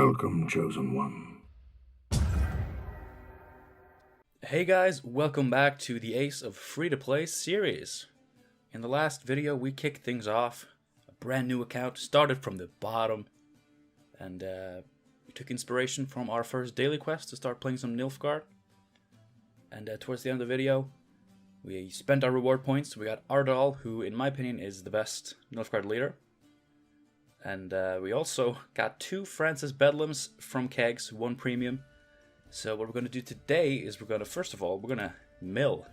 Welcome, Chosen One. Hey guys, welcome back to the Ace of Free-to-Play series. In the last video, we kicked things off. A brand new account, started from the bottom, and we took inspiration from our first daily quest to start playing some Nilfgaard. And towards the end of the video, we spent our reward points. We got Ardal, who in my opinion is the best Nilfgaard leader. And we also got 2 Francis Bedlams from Kegs, 1 premium. So what we're going to do today is we're going to, first of all, we're going to mill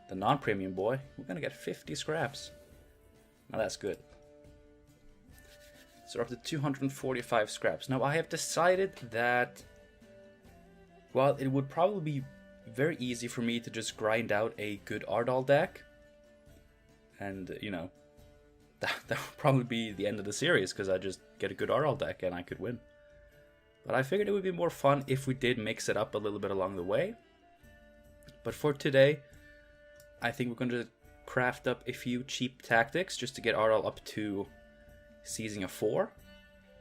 the non-premium boy. We're going to get 50 scraps. Now that's good. So we're up to 245 scraps. Now I have decided that, while it would probably be very easy for me to just grind out a good Ardal deck, and, you know, that would probably be the end of the series, because I just get a good Ardal deck and I could win. But I figured it would be more fun if we did mix it up a little bit along the way. But for today, I think we're going to craft up a few cheap tactics just to get Ardal up to seizing a 4.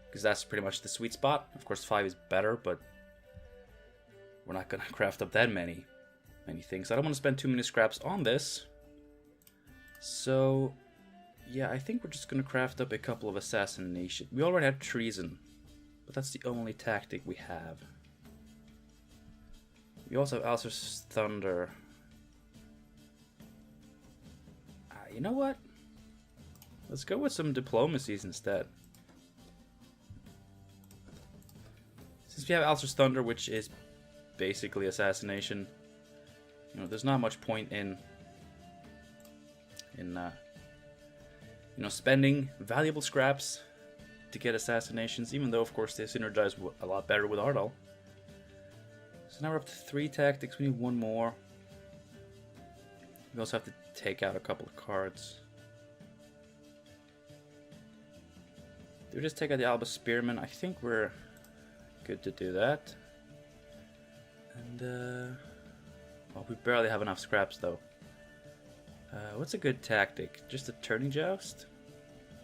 Because that's pretty much the sweet spot. Of course 5 is better, but we're not going to craft up that many things. I don't want to spend too many scraps on this. So yeah, I think we're just going to craft up a couple of assassination. We already have treason, but that's the only tactic we have. We also have Alcer's Thunder. You know what? Let's go with some diplomacies instead. Since we have Alcer's Thunder, which is basically assassination, you know, there's not much point in spending valuable scraps to get assassinations, even though of course they synergize a lot better with Ardal. So now we're up to 3 tactics. We need 1 more. We also have to take out a couple of cards. Do we just take out the Alba Spearman? I think we're good to do that. And well, we barely have enough scraps though. What's a good tactic? Just a turning joust?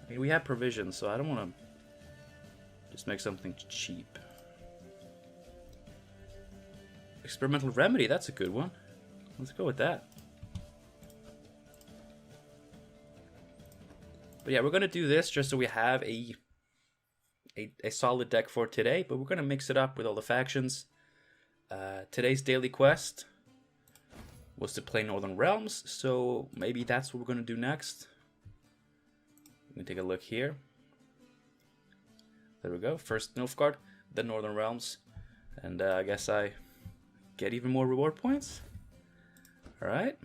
I mean, we have provisions, so I don't want to just make something cheap. Experimental remedy, that's a good one. Let's go with that. But yeah, we're going to do this just so we have a solid deck for today, but we're going to mix it up with all the factions. Today's daily quest was to play Northern Realms, so maybe that's what we're going to do next. We can take a look here. There we go. First Nilfgaard, then Northern Realms, and I guess I get even more reward points. Alright.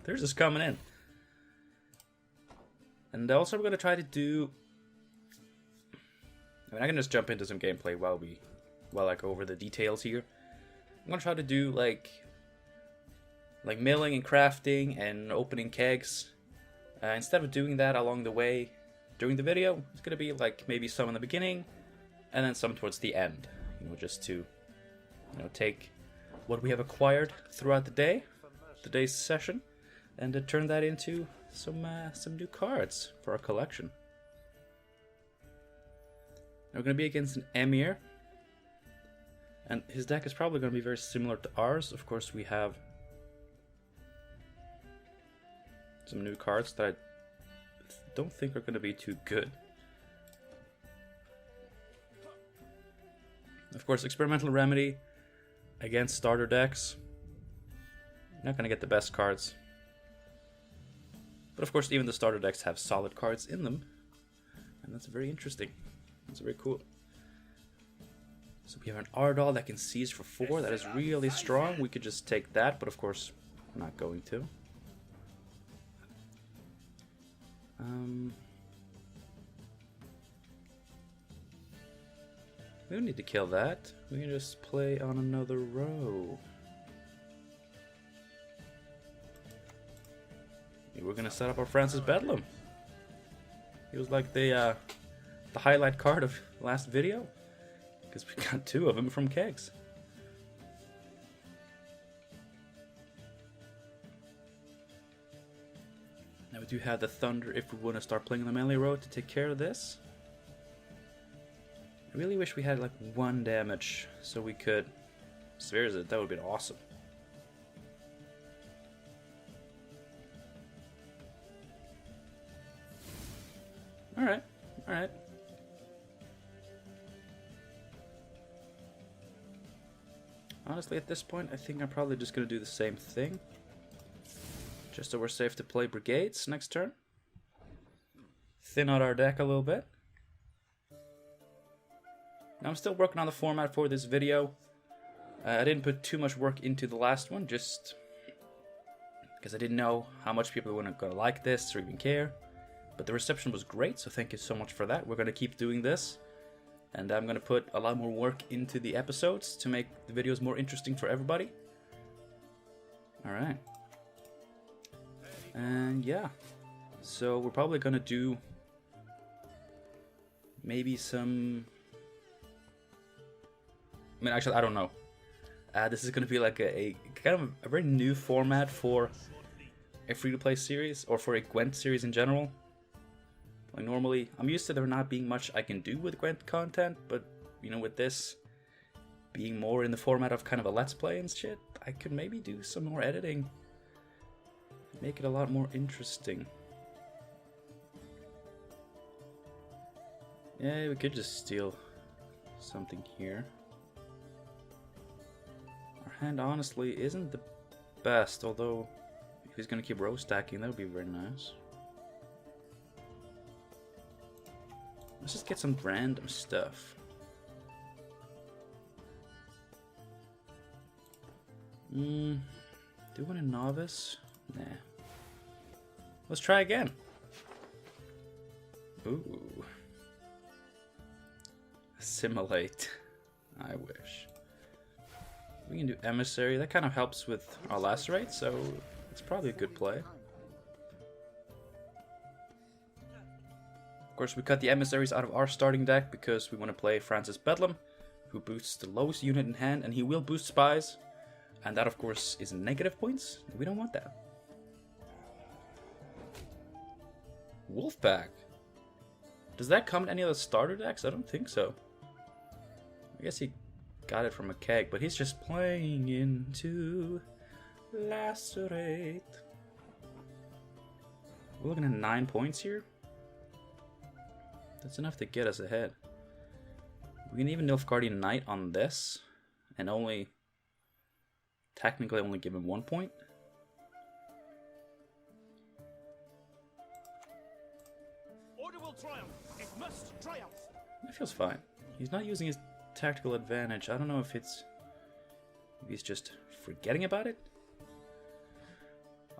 They're just coming in. And also we're going to try to do... I mean, I can just jump into some gameplay while I go over the details here. I'm going to try to do like milling and crafting and opening kegs. Instead of doing that along the way during the video, it's going to be like maybe some in the beginning and then some towards the end. You know, just to, you know, take what we have acquired throughout the day, today's session, and to turn that into some new cards for our collection. Now we're going to be against an Emir, and his deck is probably going to be very similar to ours. Of course, we have some new cards that I don't think are going to be too good. Of course, Experimental Remedy against starter decks. You're not going to get the best cards. But of course, even the starter decks have solid cards in them. And that's very interesting. That's very cool. So we have an Ardal that can seize for 4. That is really strong. We could just take that, but of course, we're not going to. We don't need to kill that. We can just play on another row. We're gonna set up our Francis Bedlam. He was like the highlight card of last video, because we got 2 of them from Kegs. Now we do have the Thunder if we want to start playing the melee road to take care of this. I really wish we had like 1 damage so we could spheres it. That would have been awesome. Alright, alright. Honestly, at this point, I think I'm probably just going to do the same thing. Just so we're safe to play brigades next turn. Thin out our deck a little bit. Now, I'm still working on the format for this video. I didn't put too much work into the last one, just because I didn't know how much people were going to like this or even care. But the reception was great, so thank you so much for that. We're going to keep doing this. And I'm going to put a lot more work into the episodes to make the videos more interesting for everybody. Alright. And yeah. So we're probably going to do maybe some... I mean, actually, I don't know. This is going to be like a kind of a very new format for a free-to-play series, or for a Gwent series in general. Like normally, I'm used to there not being much I can do with Gwent content, but you know, with this being more in the format of kind of a let's play and shit, I could maybe do some more editing. Make it a lot more interesting. Yeah, we could just steal something here. Our hand honestly isn't the best, although if he's gonna keep row stacking, that would be very nice. Let's just get some random stuff. Do you want a novice? Nah. Let's try again. Ooh. Assimilate. I wish. We can do emissary. That kind of helps with our lacerate, so it's probably a good play. Of course, we cut the emissaries out of our starting deck because we want to play Francis Bedlam, who boosts the lowest unit in hand, and he will boost spies. And that, of course, is negative points. We don't want that. Wolfpack. Does that come in any of the starter decks? I don't think so. I guess he got it from a keg, but he's just playing into Lacerate. We're looking at 9 points here. That's enough to get us ahead. We can even Nilfgaardian Knight on this, and technically only give him 1 point. Order will triumph. It must triumph. That feels fine. He's not using his tactical advantage. I don't know if he's just forgetting about it.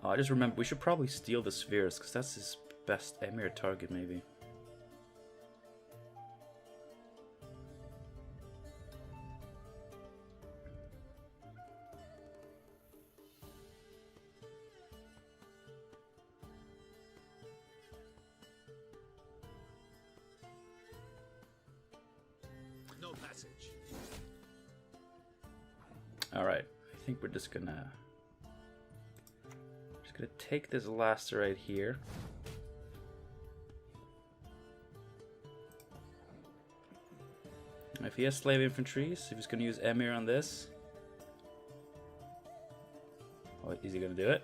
Oh, I just remember we should probably steal the spheres because that's his best Emir target, maybe. No passage. Alright, I think we're just gonna take this lacerate here. If he has slave infantry, so if he's gonna use Emir on this. Oh, is he gonna do it?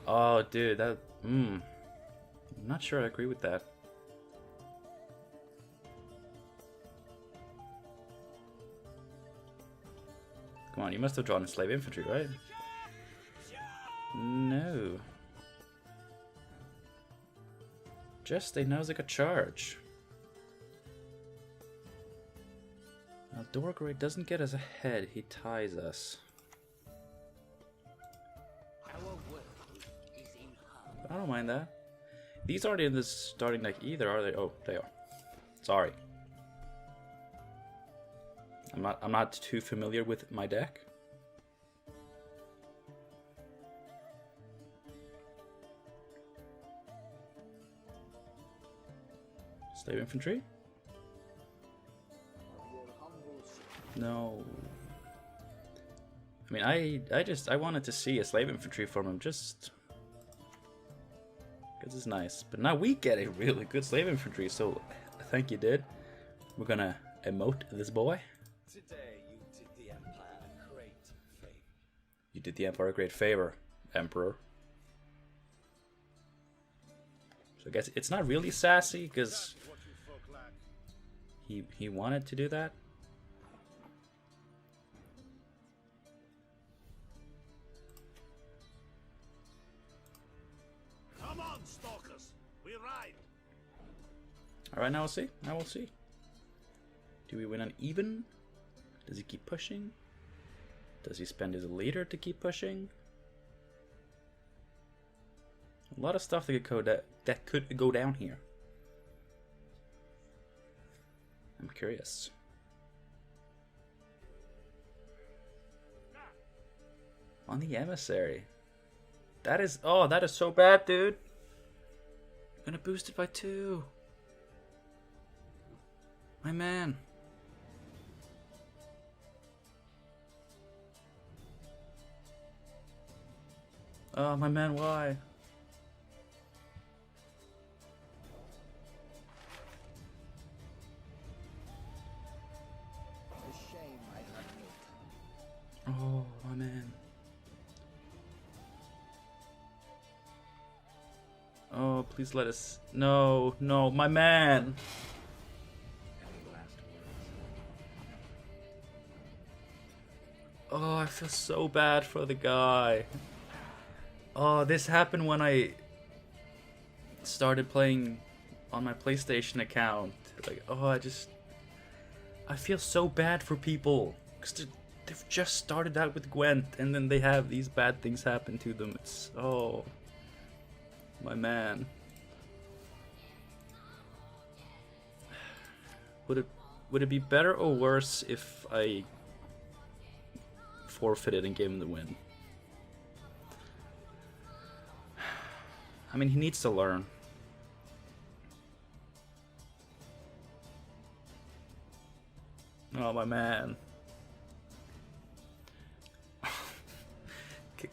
Oh, dude, that. I'm not sure I agree with that. Come on, you must have drawn a slave infantry, right? No. Just a Nausicaa charge. Now, Dorgray doesn't get us ahead, he ties us. But I don't mind that. These aren't in the starting deck either, are they? Oh, they are. Sorry. I'm not too familiar with my deck. Slave infantry? No. I mean, I wanted to see a slave infantry from him, just This is nice. But now we get a really good slave infantry, so thank you, dude. We're gonna emote this boy. Today you did the Empire a great favor. You did the Empire a great favor, Emperor. So I guess it's not really sassy, because he wanted to do that. Come on, stalkers. We ride. Alright, now we'll see. Now we'll see. Do we win on even? Does he keep pushing? Does he spend his leader to keep pushing? A lot of stuff that could go down here. I'm curious. On the emissary. That is so bad, dude. I'm gonna boost it by 2. My man. Oh, my man, why? It's a shame I had no time. Oh, my man. Oh, please let us... No, no, my man. Any last words? Oh, I feel so bad for the guy. Oh, this happened when I started playing on my PlayStation account. Like, oh, I feel so bad for people. Because they've just started out with Gwent, and then they have these bad things happen to them. It's, oh, my man. Would it be better or worse if I forfeited and gave him the win? I mean, he needs to learn. Oh, my man.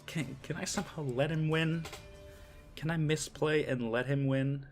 Can I somehow let him win? Can I misplay and let him win?